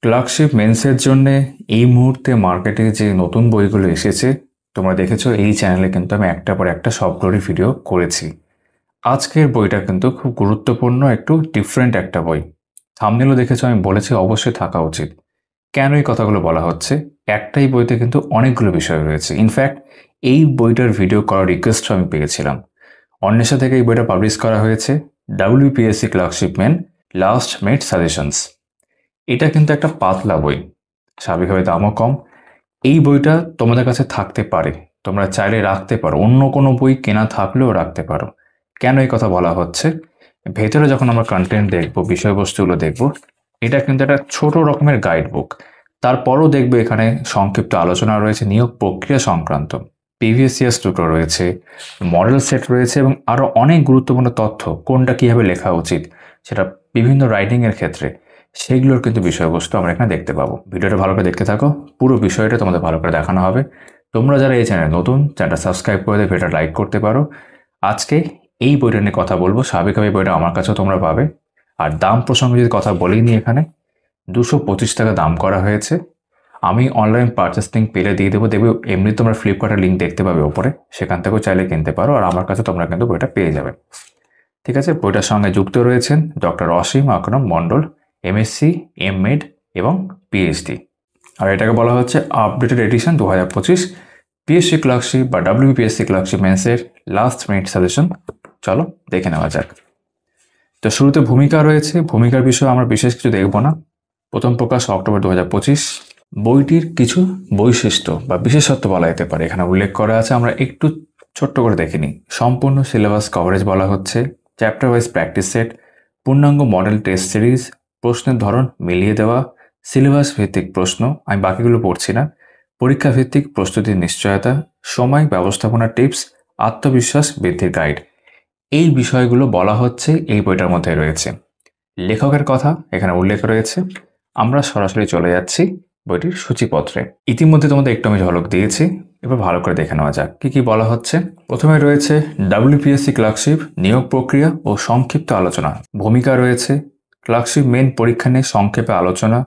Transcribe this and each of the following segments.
Clerkship মেন্সের জন্য এই মুহূর্তে মার্কেটে যে নতুন বইগুলো এসেছে তোমরা দেখেছো এই চ্যানেলে কিন্তু আমি একটা পর একটা সবগুলোরই ভিডিও করেছি। আজকের বইটা কিন্তু খুব গুরুত্বপূর্ণ, একটু ডিফারেন্ট একটা বই। থাম্বনেলও দেখেছো, আমি বলেছি অবশ্যই থাকা উচিত। কেন এই কথাগুলো বলা হচ্ছে? একটাই বইতে কিন্তু অনেকগুলো বিষয় রয়েছে। ইনফ্যাক্ট এই বইটার ভিডিও করার রিকোয়েস্ট আমি পেয়েছিলাম। অন্বেষা থেকে এই বইটা পাবলিশ করা হয়েছে, WPSC clerkship main last minute suggestions. এটা কিন্তু একটা পাতলা বই, স্বাভাবিকভাবে দামও কম। এই বইটা তোমাদের কাছে থাকতে পারে, তোমরা চাইলে রাখতে পারো, অন্য কোনো বই কেনা থাকলেও রাখতে পারো। কেন এই কথা বলা হচ্ছে? ভেতরে যখন আমরা কন্টেন্ট দেখব, বিষয়বস্তুগুলো দেখব, এটা কিন্তু একটা ছোট রকমের গাইড বুক। তারপরও দেখবে এখানে সংক্ষিপ্ত আলোচনা রয়েছে নিয়োগ প্রক্রিয়া সংক্রান্ত, প্রিভিয়াস ইয়ার্স দুটো রয়েছে, মডেল সেট রয়েছে এবং আরও অনেক গুরুত্বপূর্ণ তথ্য, কোনটা কীভাবে লেখা উচিত সেটা বিভিন্ন রাইটিংয়ের ক্ষেত্রে, সেগুলোর কিন্তু বিষয়বস্তু আমরা এখানে দেখতে পাবো। ভিডিওটা ভালো করে দেখতে থাকো, পুরো বিষয়টা তোমাদের ভালো করে দেখানো হবে। তোমরা যারা এই চ্যানেল নতুন, চ্যানেলটা সাবস্ক্রাইব করে দিয়ে ভিডিওটা লাইক করতে পারো। আজকে এই বইটা নিয়ে কথা বলবো। স্বাভাবিকভাবে বইটা আমার কাছেও তোমরা পাবে। আর দাম প্রসঙ্গে যদি কথা বলেই নি, এখানে 225 টাকা দাম করা হয়েছে। আমি অনলাইন পারচেস লিঙ্ক পেলে দিয়ে দেবো, দেখবে এমনি তোমরা ফ্লিপকার্টের লিঙ্ক দেখতে পাবে ওপরে, সেখান থেকেও চাইলে কিনতে পারো। আর আমার কাছে তোমরা কিন্তু বইটা পেয়ে যাবে। ঠিক আছে, বইটার সঙ্গে যুক্ত রয়েছেন doctor Asim Akram Mondal, MSc, MMed এবং PhD। আর এটাকে বলা হচ্ছে আপডেটেড এডিশন 2025 PSC ক্লার্কশিপ বা WPSC ক্লার্কশিপ মেন্সের লাস্ট মিনিট সাজেশন। চলো দেখে নেওয়া যাক। তো শুরুতে ভূমিকা রয়েছে। ভূমিকার বিষয়ে আমরা বিশেষ কিছু দেখব না। প্রথম প্রকাশ অক্টোবর 2025। বইটির কিছু বৈশিষ্ট্য বা বিশেষত্ব বলা যেতে পারে এখানে উল্লেখ করা আছে, আমরা একটু ছোট্ট করে দেখে নিই। সম্পূর্ণ সিলেবাস কভারেজ বলা হচ্ছে, চ্যাপ্টার ওয়াইজ প্র্যাকটিস সেট, পূর্ণাঙ্গ মডেল টেস্ট সিরিজ, প্রশ্নের ধরন মিলিয়ে দেওয়া, সিলেবাস ভিত্তিক প্রশ্ন, আমি বাকিগুলো পড়ছি না, পরীক্ষা ভিত্তিক প্রস্তুতির নিশ্চয়তা, সময় ব্যবস্থাপনার টিপস, আত্মবিশ্বাস বৃদ্ধির গাইড। এই বিষয়গুলো বলা হচ্ছে এই বইটার মধ্যে রয়েছে। লেখকের কথা এখানে উল্লেখ রয়েছে। আমরা সরাসরি চলে যাচ্ছি বইটির সূচিপত্রে। ইতিমধ্যে তোমাদের একটু আমি ঝলক দিয়েছি, এবার ভালো করে দেখে নেওয়া যাক কি কি বলা হচ্ছে। প্রথমে রয়েছে WPSC ক্লার্কশিপ নিয়োগ প্রক্রিয়া ও সংক্ষিপ্ত আলোচনা। ভূমিকা রয়েছে ক্লার্কশিপ মেন পরীক্ষা নিয়ে সংক্ষেপে আলোচনা,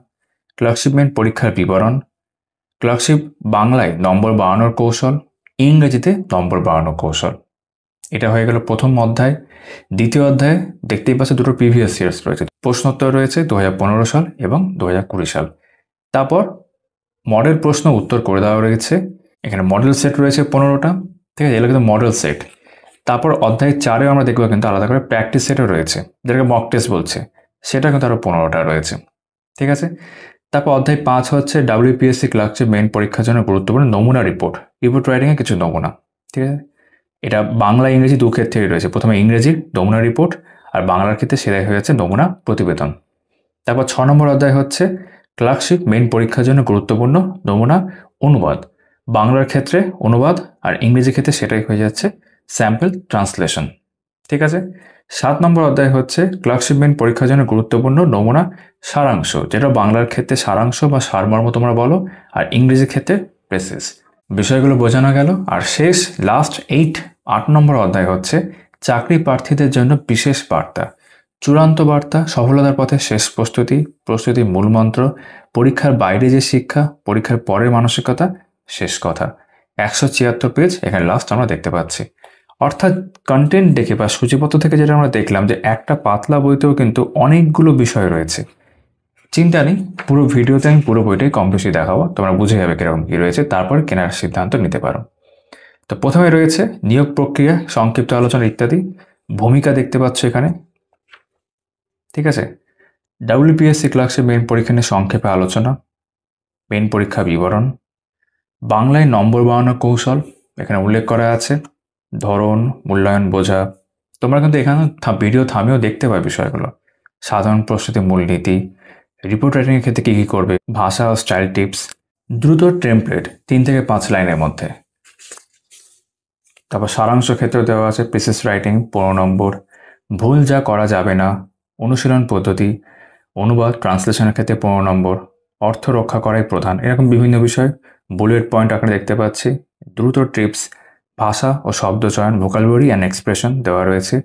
ক্লার্কশিপ মেন পরীক্ষার বিবরণ, ক্লার্কশিপ বাংলায় নম্বর বাড়ানোর কৌশল, ইংরেজিতে নম্বর বাড়ানোর কৌশল। এটা হয়ে গেল প্রথম অধ্যায়। দ্বিতীয় অধ্যায়ে দেখতেই পাচ্ছে দুটো প্রিভিয়াস ইয়ার্স রয়েছে, প্রশ্নোত্তর রয়েছে 2015 সাল এবং 2020 সাল। তারপর মডেল প্রশ্ন উত্তর করে দেওয়া রয়েছে। এখানে মডেল সেট রয়েছে 15টা, ঠিক আছে, এগুলো কিন্তু মডেল সেট। তারপর অধ্যায় 4-এ আমরা দেখবো কিন্তু আলাদা করে প্র্যাকটিস সেটও রয়েছে, যেটাকে মক টেস্ট বলছে, সেটা কিন্তু আরও 15টা রয়েছে। ঠিক আছে। তারপর অধ্যায় 5 হচ্ছে WPSC ক্লার্কশিপ মেইন পরীক্ষার জন্য গুরুত্বপূর্ণ নমুনা রিপোর্ট রাইটিংয়ের কিছু নমুনা। ঠিক আছে, এটা বাংলা ইংরেজি দু ক্ষেত্রেই রয়েছে। প্রথমে ইংরেজির নমুনা রিপোর্ট আর বাংলার ক্ষেত্রে সেটাই হয়ে যাচ্ছে নমুনা প্রতিবেদন। তারপর 6 নম্বর অধ্যায় হচ্ছে ক্লার্কশিপ মেইন পরীক্ষার জন্য গুরুত্বপূর্ণ নমুনা অনুবাদ। বাংলার ক্ষেত্রে অনুবাদ আর ইংরেজি ক্ষেত্রে সেটাই হয়ে যাচ্ছে স্যাম্পল ট্রান্সলেশন। ঠিক আছে। 7 নম্বর অধ্যায় হচ্ছে ক্লার্কশিপ মেইন পরীক্ষার জন্য গুরুত্বপূর্ণ নমুনা সারাংশ, যেটা বাংলার ক্ষেত্রে সারাংশ বা সারমর্ম তোমরা বলো, আর ইংরেজির ক্ষেত্রে প্রেসিস। বিষয়গুলো বোঝানো গেল। আর শেষ লাস্ট 8 নম্বর অধ্যায় হচ্ছে চাকরি প্রার্থীদের জন্য বিশেষ বার্তা, চূড়ান্ত বার্তা, সফলতার পথে শেষ প্রস্তুতি, প্রস্তুতির মূলমন্ত্র, পরীক্ষার বাইরে যে শিক্ষা, পরীক্ষার পরের মানসিকতা, শেষ কথা। 176 পেজ এখানে লাস্ট আমরা দেখতে পাচ্ছি। অর্থাৎ কন্টেন্ট দেখে বা সূচিপত্র থেকে যেটা আমরা দেখলাম যে একটা পাতলা বইতেও কিন্তু অনেকগুলো বিষয় রয়েছে। চিন্তা নেই, পুরো ভিডিওতে আমি পুরো বইটাই কম বেশি দেখাবো, তোমরা বুঝে যাবে কিরকম কি রয়েছে, তারপর কেনার সিদ্ধান্ত নিতে পারো। তো প্রথমে রয়েছে নিয়োগ প্রক্রিয়া, সংক্ষিপ্ত আলোচনা ইত্যাদি। ভূমিকা দেখতে পাচ্ছ এখানে। ঠিক আছে। WPSC ক্লার্কশিপ মেইন পরীক্ষা নিয়ে সংক্ষেপে আলোচনা, মেইন পরীক্ষা বিবরণ, বাংলায় নম্বর বাড়ানোর কৌশল এখানে উল্লেখ করা আছে, ধরন, মূল্যায়ন বোঝা। তোমরা কিন্তু এখানে ভিডিও থামিয়েও দেখতে পাবে বিষয়গুলো। সাধারণ প্রস্তুতি মূলনীতি, রিপোর্ট রাইটিংয়ের ক্ষেত্রে কী কী করবে, ভাষা ও স্টাইল টিপস, দ্রুত টেমপ্লেট 3 থেকে 5 লাইনের মধ্যে। তারপর সারাংশ ক্ষেত্রেও দেওয়া আছে প্রিসিস রাইটিং 15 নম্বর, ভুল যা করা যাবে না, অনুশীলন পদ্ধতি, অনুবাদ ট্রান্সলেশনের ক্ষেত্রে 15 নম্বর, অর্থ রক্ষা করাই প্রধান, এরকম বিভিন্ন বিষয় বুলেট পয়েন্ট আকারে দেখতে পাচ্ছি। দ্রুত টিপস, ভাষা ও শব্দ চয়ন, ভোকাবুলারি অ্যান্ড এক্সপ্রেশন দেওয়া রয়েছে,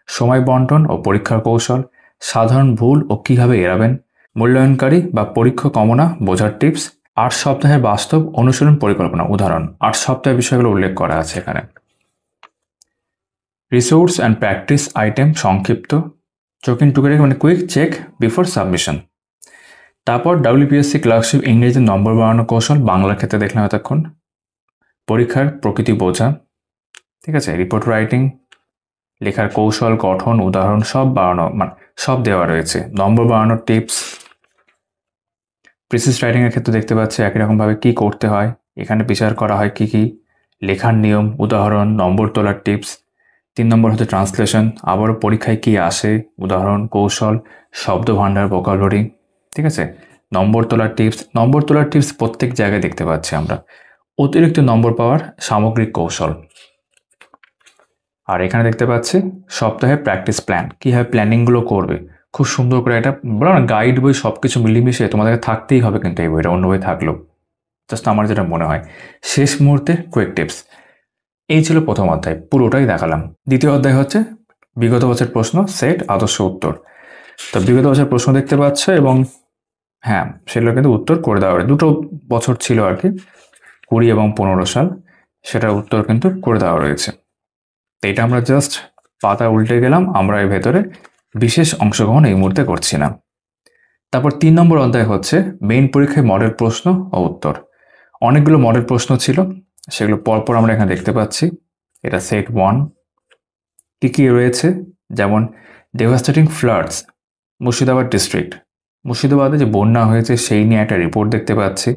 সময় বন্টন ও পরীক্ষার কৌশল, সাধারণ ভুল ও কীভাবে এড়াবেন, মূল্যায়নকারী বা পরীক্ষক কমনা বোঝার টিপস, 8 সপ্তাহের বাস্তব অনুশীলন পরিকল্পনা উদাহরণ, 8 সপ্তাহের বিষয়গুলো উল্লেখ করা আছে এখানে। রিসোর্স অ্যান্ড প্র্যাকটিস আইটেম সংক্ষিপ্ত, চোকিং টুকেরে মানে কুইক চেক বিফোর সাবমিশন। তারপর WPSC ক্লার্কশিপ ইংরেজিতে নম্বর বাড়ানো কৌশল, বাংলার ক্ষেত্রে দেখলাম এতক্ষণ। পরীক্ষার প্রকৃতি বোঝা, ঠিক আছে। রিপোর্ট রাইটিং, লেখার কৌশল, গঠন, উদাহরণ সব বাড়ানো মানে সব দেওয়া রয়েছে। নম্বর বাড়ানোর টিপস। প্রিসিস রাইটিংয়ের ক্ষেত্রে দেখতে পাচ্ছি একই রকমভাবে কী করতে হয়, এখানে বিচার করা হয় কী কী, লেখার নিয়ম, উদাহরণ, নম্বর তোলার টিপস। 3 নম্বর হচ্ছে ট্রান্সলেশন, আবারও পরীক্ষায় কী আসে, উদাহরণ, কৌশল, শব্দ ভাণ্ডার, ভোকাবুলারি, ঠিক আছে। নম্বর তোলার টিপস প্রত্যেক জায়গায় দেখতে পাচ্ছি আমরা। অতিরিক্ত নম্বর পাওয়ার সামগ্রিক কৌশল। আর এখানে দেখতে পাচ্ছি সপ্তাহে প্র্যাকটিস প্ল্যান, কীভাবে প্ল্যানিংগুলো করবে, খুব সুন্দর করে একটা বলো না গাইড বই, সব কিছু মিলিমিশে তোমাদেরকে থাকতেই হবে কিন্তু এই বইটা, অন্য বই থাকলেও জাস্ট আমার যেটা মনে হয়। শেষ মুহূর্তে কুইক টিপস। এই ছিল প্রথম অধ্যায়, পুরোটাই দেখালাম। দ্বিতীয় অধ্যায় হচ্ছে বিগত বছর প্রশ্ন সেট আদর্শ উত্তর। তো বিগত বছর প্রশ্ন দেখতে পাচ্ছ এবং হ্যাঁ সেগুলো কিন্তু উত্তর করে দেওয়া হবে। 2 বছর ছিল আর কি, 20 এবং 15 সাল, সেটার উত্তর কিন্তু করে দেওয়া রয়েছে। তো এটা আমরা জাস্ট পাতা উল্টে গেলাম, আমরা এর ভেতরে বিশেষ অংশগ্রহণ এই মুহূর্তে করছি না। তারপর 3 নম্বর অধ্যায় হচ্ছে মেইন পরীক্ষায় মডেল প্রশ্ন ও উত্তর। অনেকগুলো মডেল প্রশ্ন ছিল, সেগুলো পরপর আমরা এখানে দেখতে পাচ্ছি। এটা সেট 1। কী কী রয়েছে, যেমন ডেভাস্টেটিং ফ্লাডস মুর্শিদাবাদ ডিস্ট্রিক্ট, মুর্শিদাবাদে যে বন্যা হয়েছে সেই নিয়ে একটা রিপোর্ট দেখতে পাচ্ছি।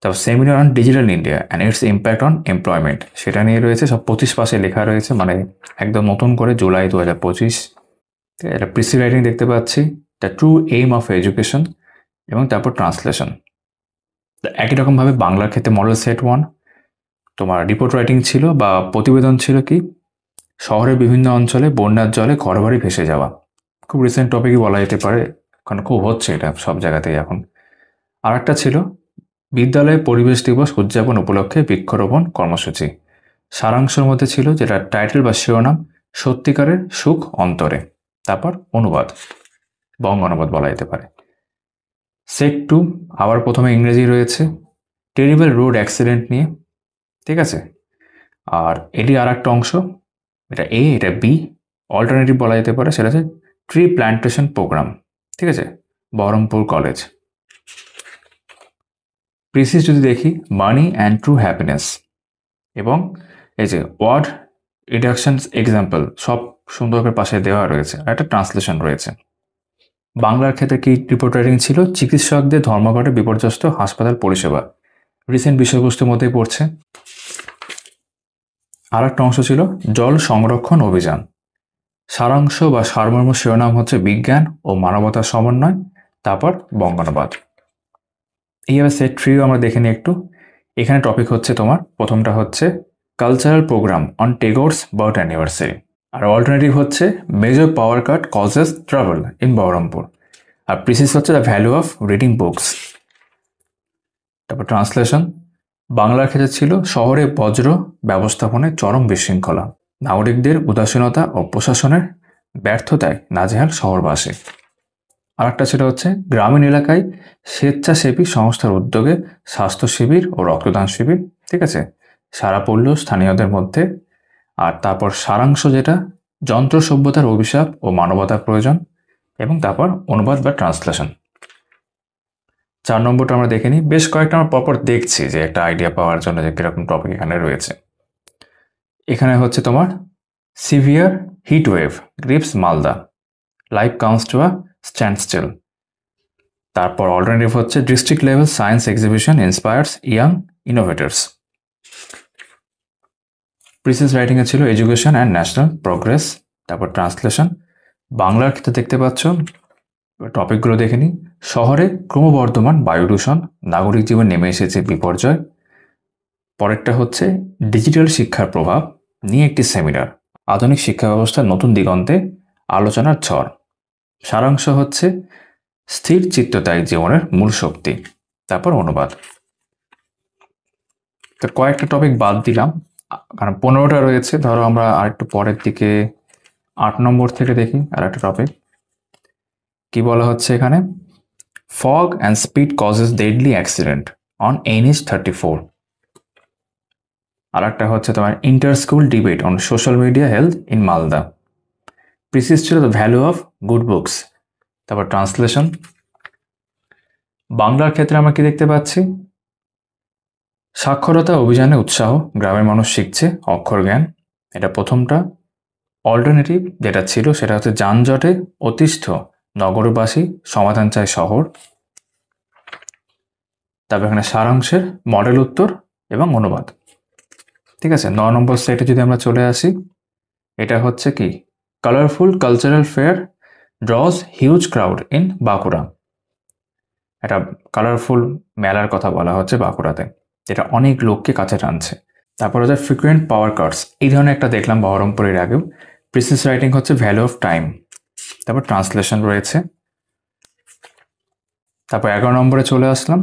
তারপর seminar on digital India and it's impact on employment, সেটা নিয়ে রয়েছে, সব 25 পাশে লেখা রয়েছে, মানে একদম নতুন করে, জুলাই 2025। এটা প্রিসি রাইটিং দেখতে পাচ্ছি, the true aim of education, এবং তারপর ট্রান্সলেশন। একই রকমভাবে বাংলার ক্ষেত্রে মডেল সেট 1 তোমার রিপোর্ট রাইটিং ছিল বা প্রতিবেদন ছিল কি, শহরের বিভিন্ন অঞ্চলে বন্যার জলে ঘরবাড়ি ভেসে যাওয়া, খুব রিসেন্ট টপিকই বলা যেতে পারে, কারণ খুব হচ্ছে এটা সব জায়গাতেই এখন। আর একটা ছিল বিদ্যালয়ে পরিবেশ দিবস উদযাপন উপলক্ষে বৃক্ষরোপণ কর্মসূচি। সারাংশের মধ্যে ছিল যেটা টাইটেল বা শিরোনাম, সত্যিকারের সুখ অন্তরে। তারপর অনুবাদ, বঙ্গ অনুবাদ বলা যেতে পারে। সেট 2 আবার প্রথমে ইংরেজি রয়েছে, টেরিবল রোড অ্যাক্সিডেন্ট নিয়ে, ঠিক আছে। আর এটি আর একটা অংশ, এটা এ, এটা বি, অল্টারনেটিভ বলা যেতে পারে, সেটা হচ্ছে ট্রি প্ল্যান্টেশন প্রোগ্রাম, ঠিক আছে, বহরমপুর কলেজ। প্রিসিস যদি দেখি, মানি অ্যান্ড ট্রু হ্যাপিনেস, এবং এই যে ওয়ার্ড রিডাকশনস এক্সাম্পল সব সুন্দর করে পাশে দেওয়া রয়েছে, আর একটা ট্রান্সলেশন রয়েছে। বাংলার ক্ষেত্রে কি রিপোর্ট রাইটিং ছিল, চিকিৎসকদের ধর্মঘটে বিপর্যস্ত হাসপাতাল পরিষেবা, রিসেন্ট বিষয়বস্তুর মধ্যেই পড়ছে। আর একটা অংশ ছিল জল সংরক্ষণ অভিযান। সারাংশ বা সারমর্ম শিরোনাম হচ্ছে বিজ্ঞান ও মানবতার সমন্বয়, তারপর বঙ্গানুবাদ। এইভাবে সেট 3 আমরা দেখে নিই একটু। এখানে টপিক হচ্ছে তোমার প্রথমটা হচ্ছে cultural programme on Tagore's birth anniversary, আর অল্টারনেটিভ হচ্ছে major power cut causes travel in Baharampur, আর প্রিসিস হচ্ছে the value of reading books. তারপর ট্রান্সলেশন, বাংলার ক্ষেত্রে ছিল শহরে বজ্র ব্যবস্থাপনায় চরম বিশৃঙ্খলা, নাগরিকদের উদাসীনতা ও প্রশাসনের ব্যর্থতায় নাজেহাল শহরবাসী। আর একটা সেটা হচ্ছে গ্রামীণ এলাকায় স্বেচ্ছাসেবী সংস্থার উদ্যোগে স্বাস্থ্য শিবির ও রক্তদান শিবির, ঠিক আছে, সারা পড়ল স্থানীয়দের মধ্যে। আর তারপর সারাংশ যেটা যন্ত্র সভ্যতার অভিশাপ ও মানবতার প্রয়োজন, এবং তারপর অনুবাদ বা ট্রান্সলেশন। 4 নম্বরটা আমরা দেখে নিই, বেশ কয়েকটা আমরা পরপর দেখছি যে একটা আইডিয়া পাওয়ার জন্য যে কীরকম টপিক এখানে রয়েছে। এখানে হচ্ছে তোমার severe heat wave grips Malda, life counts to a standstill. তারপর অল্টারনেটিভ হচ্ছে district level science exhibition inspires young innovators. Precis রাইটিংয়ে ছিল এডুকেশন অ্যান্ড ন্যাশনাল প্রোগ্রেস। তারপর ট্রান্সলেশন, বাংলার ক্ষেত্রে দেখতে পাচ্ছ টপিকগুলো দেখে নিই। শহরে ক্রমবর্ধমান বায়ু দূষণ, নাগরিক জীবন নেমে এসেছে বিপর্যয়। পরেরটা হচ্ছে ডিজিটাল শিক্ষার প্রভাব নিয়ে একটি সেমিনার, আধুনিক শিক্ষা ব্যবস্থার নতুন দিগন্তে আলোচনার ঝড়। সারাংশ হচ্ছে স্থির চিত্ততাই জীবনের মূল শক্তি। তারপর অনুবাদ। তো কয়েকটা টপিক বাদ দিলাম, কারণ 15টা রয়েছে। ধরো আমরা আরেকটু পরের দিকে 8 নম্বর থেকে দেখি আর একটা টপিক কি বলা হচ্ছে এখানে, fog and speed causes deadly accident on NH34। আর একটা হচ্ছে তোমার inter school debate on social media health in Malda. Precis ছিল the value of good books. তারপর ট্রান্সলেশন। বাংলার ক্ষেত্রে আমরা কি দেখতে পাচ্ছি? সাক্ষরতা অভিযানে উৎসাহ, গ্রামের মানুষ শিখছে অক্ষর জ্ঞান, এটা প্রথমটা। অল্টারনেটিভ যেটা ছিল সেটা হচ্ছে যানজটে অতিষ্ঠ নগরবাসী, সমাধান চায় শহর। তারপর এখানে সারাংশের মডেল উত্তর এবং অনুবাদ। ঠিক আছে, 9 নম্বর সেটে যদি আমরা চলে আসি, এটা হচ্ছে কি colourful cultural fair ড্রজ huge crowd in Bankura. একটা কালারফুল মেলার কথা বলা হচ্ছে বাঁকুড়াতে, যেটা অনেক লোককে কাছে টানছে। তারপর হচ্ছে ফ্রিকুয়েন্ট পাওয়ার কাটস, এই ধরনের একটা দেখলাম বহরমপুরের আগেও। প্রিসিস রাইটিং হচ্ছে ভ্যালু অফ টাইম। তারপর ট্রান্সলেশন রয়েছে। তারপর 11 নম্বরে চলে আসলাম,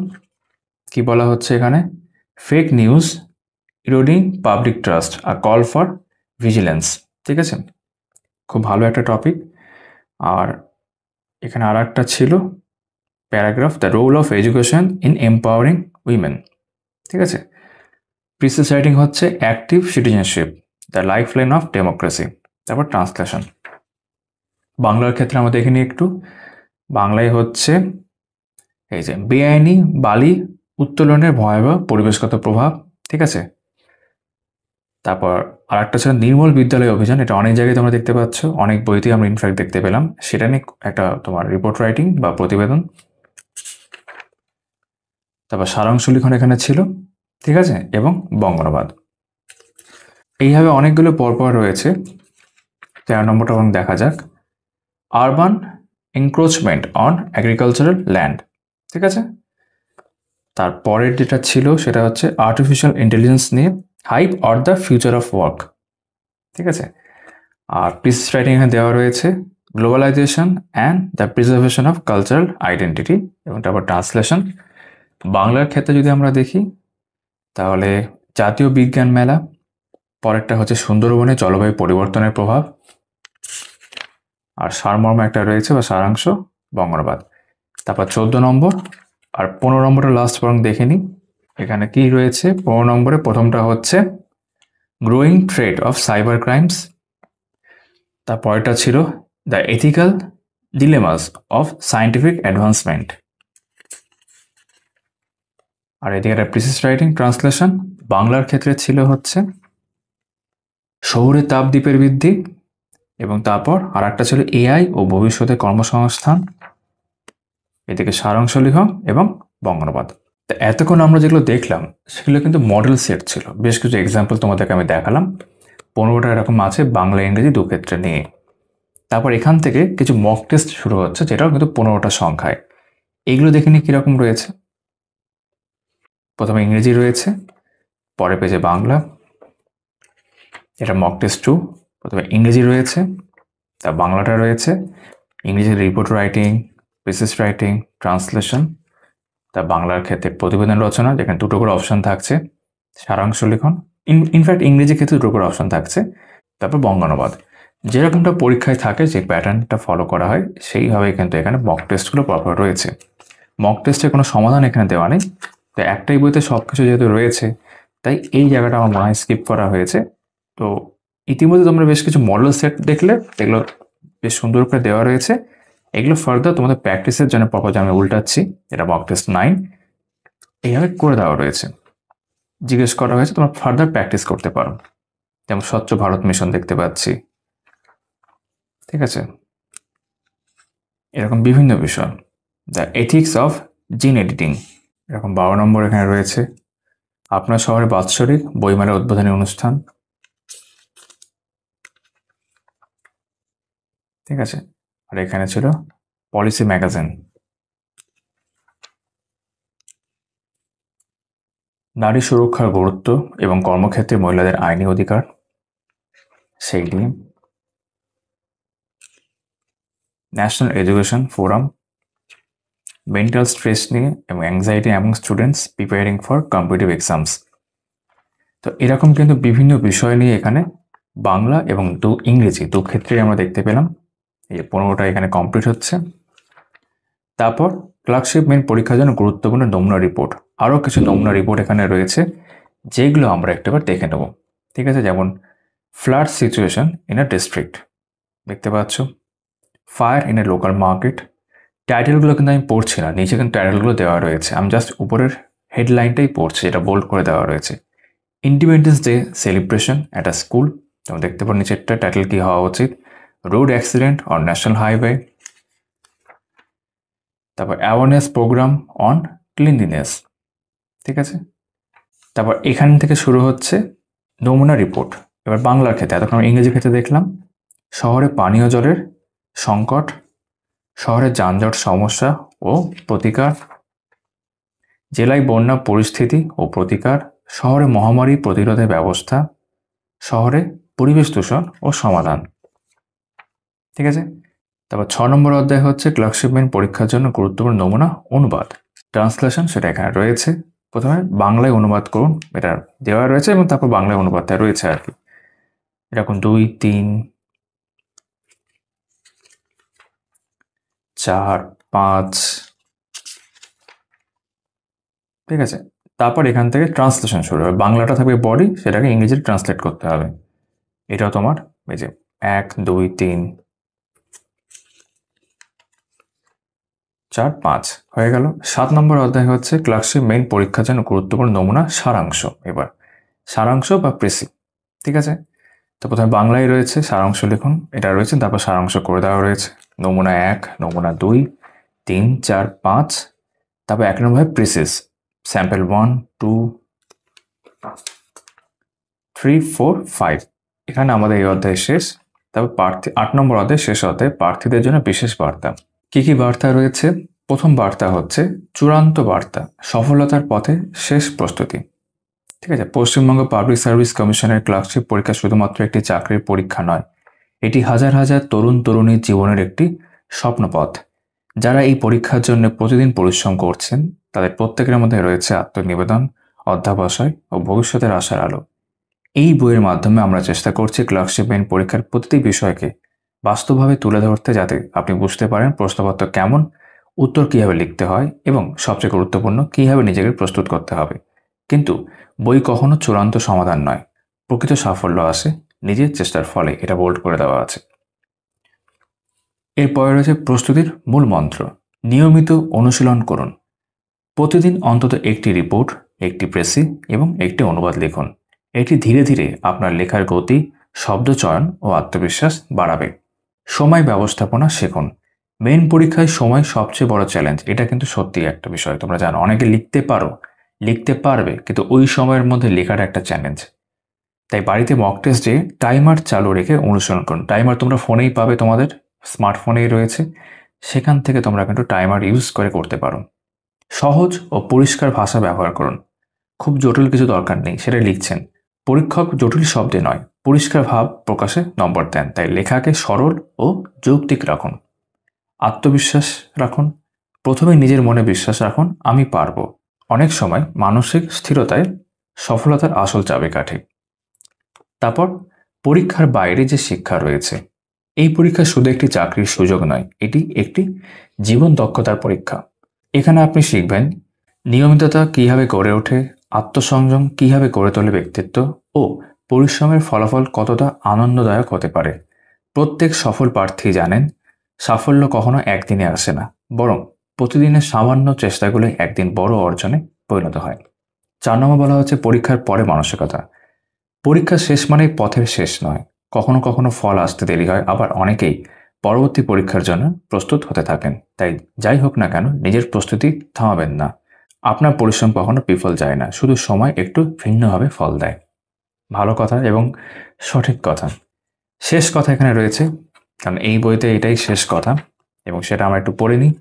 কি বলা হচ্ছে এখানে? Fake news eroding public trust আর কল ফর ভিজিলেন্স। ঠিক আছে, খুব ভালো একটা টপিক। আর এখানে আর একটা ছিল paragraph, the role of education in empowering women. ঠিক আছে, প্রিসিস রাইটিং হচ্ছে active citizenship, the life line of democracy. তারপর ট্রান্সলেশন। বাংলার ক্ষেত্রে আমরা দেখে নিই একটু। বাংলায় হচ্ছে এই যে বেআইনি বালি উত্তোলনের ভয়াবহ পরিবেশগত প্রভাব। ঠিক আছে, তারপর আর একটা ছিল নির্মল বিদ্যালয় অভিযান, এটা অনেক জায়গায় তোমরা দেখতে পাচ্ছ, অনেক বইতেই আমরা ইনফ্যাক্ট দেখতে পেলাম, সেটা নিয়ে একটা তোমার রিপোর্ট রাইটিং বা প্রতিবেদন। তারপর সারাংশ লিখন এখানে ছিল। ঠিক আছে, এবং বঙ্গানুবাদ। এইভাবে অনেকগুলো পরপর রয়েছে। 13 নম্বরটা এবং দেখা যাক, urban encroachment on agricultural land. ঠিক আছে, তারপরের যেটা ছিল সেটা হচ্ছে আর্টিফিশিয়াল ইন্টেলিজেন্স নিয়ে, hype or the future of work. ঠিক আছে, আর প্রিসিস রাইটিং এখানে দেওয়া রয়েছে globalisation and the preservation of cultural identity. এবং তারপর ট্রান্সলেশন। বাংলার ক্ষেত্রে যদি আমরা দেখি তাহলে জাতীয় বিজ্ঞান মেলা, পরেরটা হচ্ছে সুন্দরবনে জলবায়ু পরিবর্তনের প্রভাব, আর সারমর্ম একটা রয়েছে বা সারাংশ বঙ্গানুবাদ। তারপর 14 নম্বর আর 15 নম্বরের লাস্ট বরং দেখে নিই, এখানে কি রয়েছে। 15 নম্বরে প্রথমটা হচ্ছে growing threat of cyber crimes. তারপরেরটা ছিল the ethical dilemmas of scientific advancement. আর এদিকে একটা প্রিসিস রাইটিং ট্রান্সলেশন। বাংলার ক্ষেত্রে ছিল হচ্ছে শহুরে তাপদ্বীপের বৃদ্ধি, এবং তারপর আর একটা ছিল এআই ও ভবিষ্যতে কর্মসংস্থান। এদিকে সারাংশ লিখ এবং বঙ্গানুবাদ। তো এতক্ষণ আমরা যেগুলো দেখলাম সেগুলো কিন্তু মডেল সেট ছিল, বেশ কিছু এক্সাম্পল তোমাদেরকে আমি দেখালাম। 15টা এরকম আছে বাংলা ইংরেজি দু ক্ষেত্রে নিয়ে। তারপর এখান থেকে কিছু মক টেস্ট শুরু হচ্ছে, যেটাও কিন্তু 15টা সংখ্যায়। এইগুলো দেখে নিই কীরকম রয়েছে। প্রথমে ইংরেজি রয়েছে, পরে পেজে বাংলা। এটা মক টেস্ট 2। প্রথমে ইংরেজি রয়েছে, তা বাংলাটা রয়েছে, ইংরেজি report writing, précis writing, translation, তা বাংলার ক্ষেত্রে প্রতিবেদন রচনা, যেখানে দুটো করে অপশন থাকছে, সারাংশ লিখন, ইনফ্যাক্ট ইংরেজি ক্ষেত্রে দুটো করে অপশন থাকছে, তারপর বঙ্গানুবাদ। যেরকমটা পরীক্ষায় থাকে যে প্যাটার্নটা ফলো করা হয় সেইভাবেই কিন্তু এখানে মক টেস্টগুলো প্রপার রয়েছে। মক টেস্টের কোনো সমাধান এখানে দেওয়া নেই, তো একটাই বইতে সব কিছু যেহেতু রয়েছে তাই এই জায়গাটা আমার মনে হয় স্কিপ করা হয়েছে। তো ইতিমধ্যে তোমরা বেশ কিছু মডেল সেট দেখলে, এগুলো বেশ সুন্দর করে দেওয়া রয়েছে। এগুলো ফার্দার তোমাদের প্র্যাকটিসের জন্য প্রপার আমি উল্টাচ্ছি, এটা মক টেস্ট 9 এইভাবে করে দেওয়া রয়েছে। জিজ্ঞেস করা হয়েছে তোমরা ফার্দার প্র্যাকটিস করতে পারো। যেমন স্বচ্ছ ভারত মিশন দেখতে পাচ্ছি। ঠিক আছে, এরকম বিভিন্ন বিষয়, দ্য এথিক্স অফ জিন এডিটিং, এরকম 12 নম্বর এখানে রয়েছে। আপনার শহরে বাৎসরিক বইমেলার উদ্বোধনী অনুষ্ঠান। ঠিক আছে, আর এখানে ছিল পলিসি ম্যাগাজিন। নারী সুরক্ষার গুরুত্ব এবং কর্মক্ষেত্রে মহিলাদের আইনি অধিকার, সেই নিয়ে। National education forum, mental stress নিয়ে এবং anxiety among students preparing for competitive exams. তো এরকম কিন্তু বিভিন্ন বিষয় নিয়ে এখানে বাংলা এবং ইংরেজি দু ক্ষেত্রেই আমরা দেখতে পেলাম। এই 15টা এখানে কমপ্লিট হচ্ছে। তারপর ক্লার্কশিপ মেন পরীক্ষার জন্য গুরুত্বপূর্ণ নমুনা রিপোর্ট, আরও কিছু নমুনা রিপোর্ট এখানে রয়েছে যেগুলো আমরা একটাবার দেখে নেব। ঠিক আছে, যেমন flood situation in a district, দেখতে পাচ্ছ, fire in a local market. টাইটেলগুলো কিন্তু আমি পড়ছি না, নিচে কিন্তু টাইটেলগুলো দেওয়া রয়েছে, আমি জাস্ট উপরের হেডলাইনটাই পড়ছি, যেটা বোল্ড করে দেওয়া রয়েছে। Independence day celebration at a school, তোমরা দেখতে পারো নিচেরটা টাইটেল কী হওয়া উচিত, road accident on national highway. তারপর অ্যাওয়ারনেস প্রোগ্রাম অন ক্লিনলিনেস, ঠিক আছে। তারপর এখান থেকে শুরু হচ্ছে নমুনা রিপোর্ট। এবার বাংলার ক্ষেত্রে, এতক্ষণ ইংরেজি ক্ষেত্রে দেখলাম শহরে পানীয় জলের সংকট, শহরের যানজট সমস্যা ও প্রতিকার, জেলায় বন্যা পরিস্থিতি ও প্রতিকার, শহরে মহামারী প্রতিরোধের ব্যবস্থা, শহরে পরিবেশ দূষণ ও সমাধান, ঠিক আছে। তারপর 6 নম্বর অধ্যায় হচ্ছে ক্লার্কশিপ মেন পরীক্ষার জন্য গুরুত্বপূর্ণ নমুনা অনুবাদ, ট্রান্সলেশন, সেটা এখানে রয়েছে। প্রথমে বাংলায় অনুবাদ করুন, এটা দেওয়া রয়েছে, এবং তারপর বাংলায় অনুবাদটা রয়েছে আর কি। এরকম 2, 3, 4, 5, ঠিক আছে। তারপর এখান থেকে ট্রান্সলেশন শুরু হবে, বাংলাটা থাকবে বডি, সেটাকে ইংরেজিতে ট্রান্সলেট করতে হবে। এটাও তোমার এই যে 1, 2, 3, 4, 5 হয়ে গেল। 7 নম্বর অধ্যায় হচ্ছে ক্লার্কশিপ মেইন পরীক্ষার জন্য গুরুত্বপূর্ণ নমুনা সারাংশ। এবার সারাংশ বা প্রেসি, ঠিক আছে। তো প্রথমে বাংলায় রয়েছে সারাংশ লিখুন, এটা রয়েছে, তারপর সারাংশ করে দেওয়া রয়েছে। নমুনা 1, নমুনা 2, 3, 4, 5, তারপর 1 নম্বর প্রেসিস, স্যাম্পল 1, 2, 3, 4, 5। এখানে আমাদের এই অধ্যায় শেষ। তারপর 8 নম্বর অধ্যায় শেষ অধ্যায় প্রার্থীদের জন্য বিশেষ বার্তা। কি কি বার্তা রয়েছে? প্রথম বার্তা হচ্ছে চূড়ান্ত বার্তা, সফলতার পথে শেষ প্রস্তুতি, ঠিক আছে। পশ্চিমবঙ্গ পাবলিক সার্ভিস কমিশনের ক্লার্কশিপ পরীক্ষা শুধুমাত্র একটি চাকরির পরীক্ষা নয়, এটি হাজার হাজার তরুণ তরুণীর জীবনের একটি স্বপ্নপথ। যারা এই পরীক্ষার জন্য প্রতিদিন পরিশ্রম করছেন তাদের প্রত্যেকের মধ্যে রয়েছে আত্মনিবেদন, অধ্যবসায় ও ভবিষ্যতের আশার আলো। এই বইয়ের মাধ্যমে আমরা চেষ্টা করছি ক্লার্কশিপ মেইন পরীক্ষার প্রতিটি বিষয়কে বাস্তবভাবে তুলে ধরতে, যাতে আপনি বুঝতে পারেন প্রশ্নপত্র কেমন, উত্তর কীভাবে লিখতে হয় এবং সবচেয়ে গুরুত্বপূর্ণ কীভাবে নিজেকে প্রস্তুত করতে হবে। কিন্তু বই কখনো চূড়ান্ত সমাধান নয়, প্রকৃত সাফল্য আসে নিজের চেষ্টার ফলে, এটা বোল্ড করে দেওয়া আছে। এরপরে রয়েছে প্রস্তুতির মূল মন্ত্র, নিয়মিত অনুশীলন করুন। প্রতিদিন অন্তত একটি রিপোর্ট, একটি প্রেসি এবং একটি অনুবাদ লিখুন। এটি ধীরে ধীরে আপনার লেখার গতি, শব্দ চয়ন ও আত্মবিশ্বাস বাড়াবে। সময় ব্যবস্থাপনা শিখুন। মেইন পরীক্ষায় সময় সবচেয়ে বড় চ্যালেঞ্জ, এটা কিন্তু সত্যি একটা বিষয়, তোমরা জানো অনেকে লিখতে পারো, লিখতে পারবে, কিন্তু ওই সময়ের মধ্যে লেখাটা একটা চ্যালেঞ্জ। তাই বাড়িতে মক টেস্টে টাইমার চালু রেখে অনুসরণ করুন। টাইমার তোমরা ফোনেই পাবে, তোমাদের স্মার্টফোনেই রয়েছে, সেখান থেকে তোমরা কিন্তু টাইমার ইউজ করে করতে পারো। সহজ ও পরিষ্কার ভাষা ব্যবহার করুন, খুব জটিল কিছু দরকার নেই, সেটা লিখছেন। পরীক্ষক জটিল শব্দে নয়, পরিষ্কার ভাব প্রকাশে নম্বর দেন, তাই লেখাকে সরল ও যৌক্তিক রাখুন। আত্মবিশ্বাস রাখুন, প্রথমে নিজের মনে বিশ্বাস রাখুন, আমি পারবো। অনেক সময় মানসিক স্থিরতায় সফলতার আসল চাবিকাঠি। তারপর পরীক্ষার বাইরে যে শিক্ষা রয়েছে, এই পরীক্ষা শুধু একটি চাকরির সুযোগ নয়, এটি একটি জীবন দক্ষতার পরীক্ষা। এখানে আপনি শিখবেন নিয়মিততা কীভাবে গড়ে ওঠে, আত্মসংযম কীভাবে গড়ে তোলে ব্যক্তিত্ব, ও পরিশ্রমের ফলাফল কতটা আনন্দদায়ক হতে পারে। প্রত্যেক সফল প্রার্থী জানেন সাফল্য কখনো একদিনে আসে না, বরং প্রতিদিনের সামান্য চেষ্টাগুলো একদিন বড় অর্জনে পরিণত হয়। 4 নম্বর বলা হচ্ছে পরীক্ষার পরে মানসিকতা। পরীক্ষা শেষ মানেই পথের শেষ নয়, কখনো কখনো ফল আসতে দেরি হয়, আবার অনেকেই পরবর্তী পরীক্ষার জন্য প্রস্তুত হতে থাকেন। তাই যাই হোক না কেন নিজের প্রস্তুতি থামাবেন না। আপনার পরিশ্রম কখনো বিফল যায় না, শুধু সময় একটু ভিন্নভাবে ফল দেয়। ভালো কথা এবং সঠিক কথা। শেষ কথা এখানে রয়েছে, কারণ এই বইতে এটাই শেষ কথা, এবং সেটা আমরা একটু পড়ে নিই।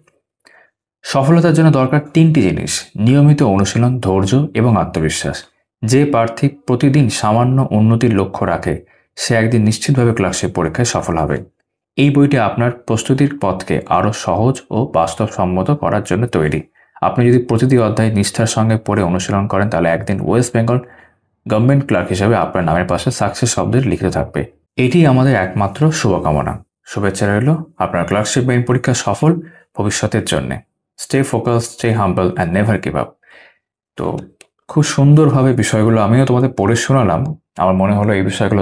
সফলতার জন্য দরকার 3টি জিনিস: নিয়মিত অনুশীলন, ধৈর্য এবং আত্মবিশ্বাস। যে প্রার্থী প্রতিদিন সামান্য উন্নতির লক্ষ্য রাখে সে একদিন নিশ্চিতভাবে ক্লার্কশিপ পরীক্ষায় সফল হবে। এই বইটি আপনার প্রস্তুতির পথকে আরও সহজ ও বাস্তবসম্মত করার জন্য তৈরি। আপনি যদি প্রতিটি অধ্যায় নিষ্ঠার সঙ্গে পড়ে অনুশীলন করেন তাহলে একদিন ওয়েস্ট বেঙ্গল গভর্নমেন্ট ক্লার্ক হিসেবে আপনার নামের পাশে সাকসেস শব্দের লিখিত থাকবে। এটি আমাদের একমাত্র শুভকামনা। শুভেচ্ছা রইল আপনার ক্লার্কশিপ মেইন পরীক্ষা সফল ভবিষ্যতের জন্যে। Stay focus, stay humble and never give up. তো খুব সুন্দরভাবে বিষয়গুলো আমিও তোমাদের পড়ে শোনালাম। আমার মনে হলো এই বিষয়গুলো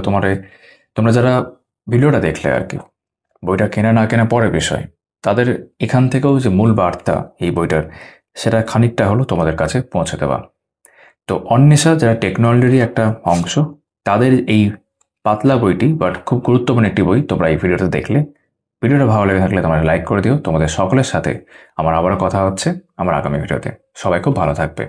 তোমরা যারা ভিডিওটা দেখলে আর কি, বইটা কেনা না কেনা পরের বিষয়, তাদের এখান থেকেও যে মূল বার্তা এই বইটার, সেটা খানিকটা হলো তোমাদের কাছে পৌঁছে দেওয়া। তো অন্বেষা যারা টেকনোলজিরই একটা অংশ, তাদের এই পাতলা বইটি বাট খুব গুরুত্বপূর্ণ একটি বই তোমরা এই ভিডিওতে দেখলে। ভিডিওটা ভালো লেগে থাকলে তোমরা লাইক করে দিও। তোমাদের সকলের সাথে আমার আবারও কথা হচ্ছে আমার আগামী ভিডিওতে। সবাই খুব ভালো থাকবে।